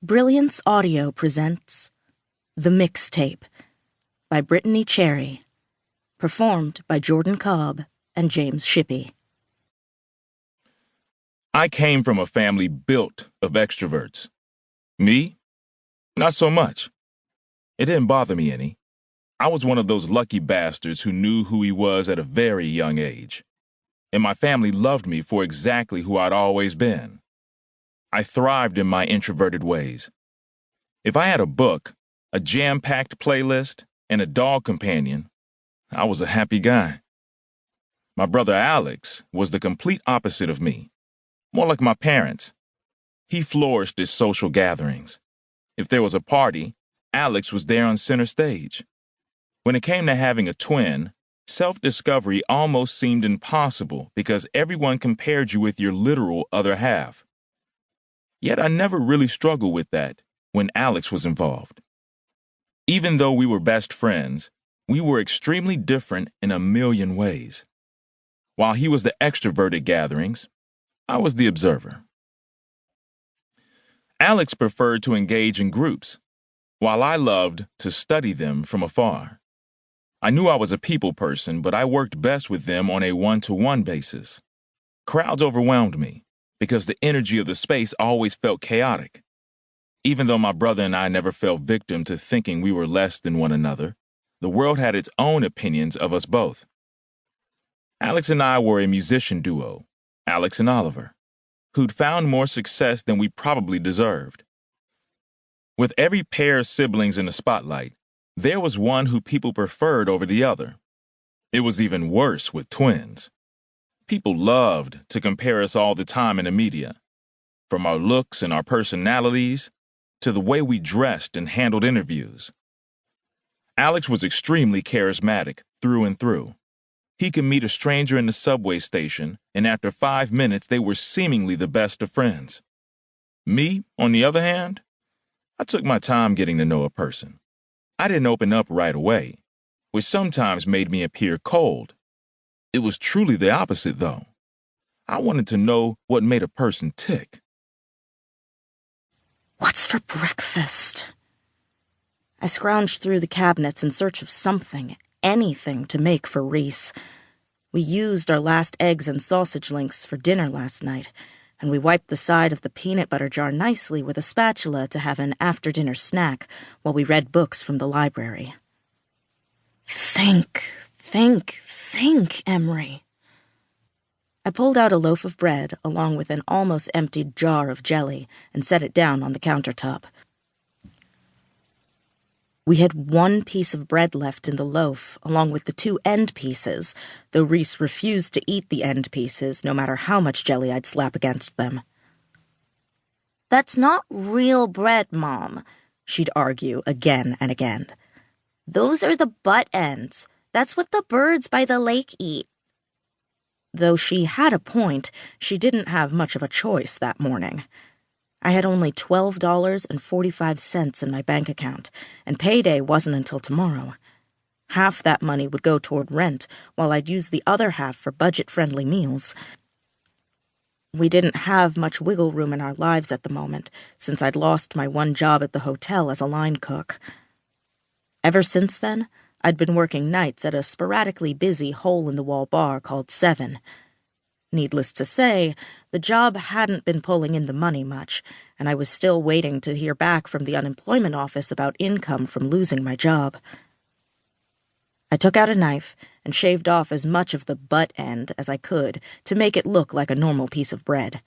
Brilliance Audio presents The Mixtape by Brittainy Cherry, performed by Jordan Cobb and James Shippey. I came from a family built of extroverts. Me? Not so much. It didn't bother me any. I was one of those lucky bastards who knew who he was at a very young age. And my family loved me for exactly who I'd always been. I thrived in my introverted ways. If I had a book, a jam-packed playlist, and a dog companion, I was a happy guy. My brother Alex was the complete opposite of me. More like my parents. He flourished at social gatherings. If there was a party, Alex was there on center stage. When it came to having a twin, self-discovery almost seemed impossible because everyone compared you with your literal other half. Yet I never really struggled with that when Alex was involved. Even though we were best friends, we were extremely different in a million ways. While he was the extrovert at gatherings, I was the observer. Alex preferred to engage in groups, while I loved to study them from afar. I knew I was a people person, but I worked best with them on a one-to-one basis. Crowds overwhelmed me, because the energy of the space always felt chaotic. Even though my brother and I never fell victim to thinking we were less than one another, the world had its own opinions of us both. Alex and I were a musician duo, Alex and Oliver, who'd found more success than we probably deserved. With every pair of siblings in the spotlight, there was one who people preferred over the other. It was even worse with twins. People loved to compare us all the time in the media, from our looks and our personalities to the way we dressed and handled interviews. Alex was extremely charismatic through and through. He could meet a stranger in the subway station, and after 5 minutes they were seemingly the best of friends. Me, on the other hand, I took my time getting to know a person. I didn't open up right away, which sometimes made me appear cold. It was truly the opposite, though. I wanted to know what made a person tick. What's for breakfast? I scrounged through the cabinets in search of something, anything to make for Reese. We used our last eggs and sausage links for dinner last night, and we wiped the side of the peanut butter jar nicely with a spatula to have an after-dinner snack while we read books from the library. Think, Emery. I pulled out a loaf of bread along with an almost emptied jar of jelly and set it down on the countertop. We had one piece of bread left in the loaf, along with the 2 end pieces, though Reese refused to eat the end pieces, no matter how much jelly I'd slap against them. "That's not real bread, Mom," she'd argue again and again. "Those are the butt ends. That's what the birds by the lake eat." Though she had a point, she didn't have much of a choice that morning. I had only $12.45 in my bank account, and payday wasn't until tomorrow. Half that money would go toward rent, while I'd use the other half for budget-friendly meals. We didn't have much wiggle room in our lives at the moment, since I'd lost my one job at the hotel as a line cook. Ever since then, I'd been working nights at a sporadically busy hole-in-the-wall bar called Seven. Needless to say, the job hadn't been pulling in the money much, and I was still waiting to hear back from the unemployment office about income from losing my job. I took out a knife and shaved off as much of the butt end as I could to make it look like a normal piece of bread.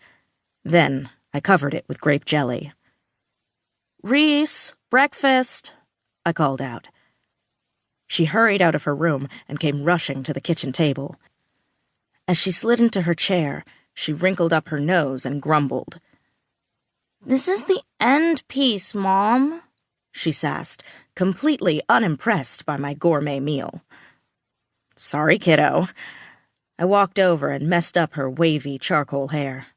Then I covered it with grape jelly. "Reese, breakfast," I called out. She hurried out of her room and came rushing to the kitchen table. As she slid into her chair, she wrinkled up her nose and grumbled. "This is the end piece, Mom," she sassed, completely unimpressed by my gourmet meal. "Sorry, kiddo." I walked over and messed up her wavy charcoal hair.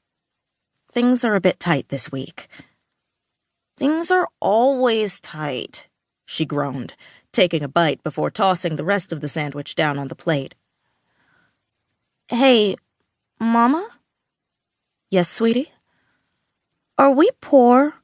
"Things are a bit tight this week." "Things are always tight," she groaned, taking a bite before tossing the rest of the sandwich down on the plate. "Hey, Mama?" "Yes, sweetie?" "Are we poor?"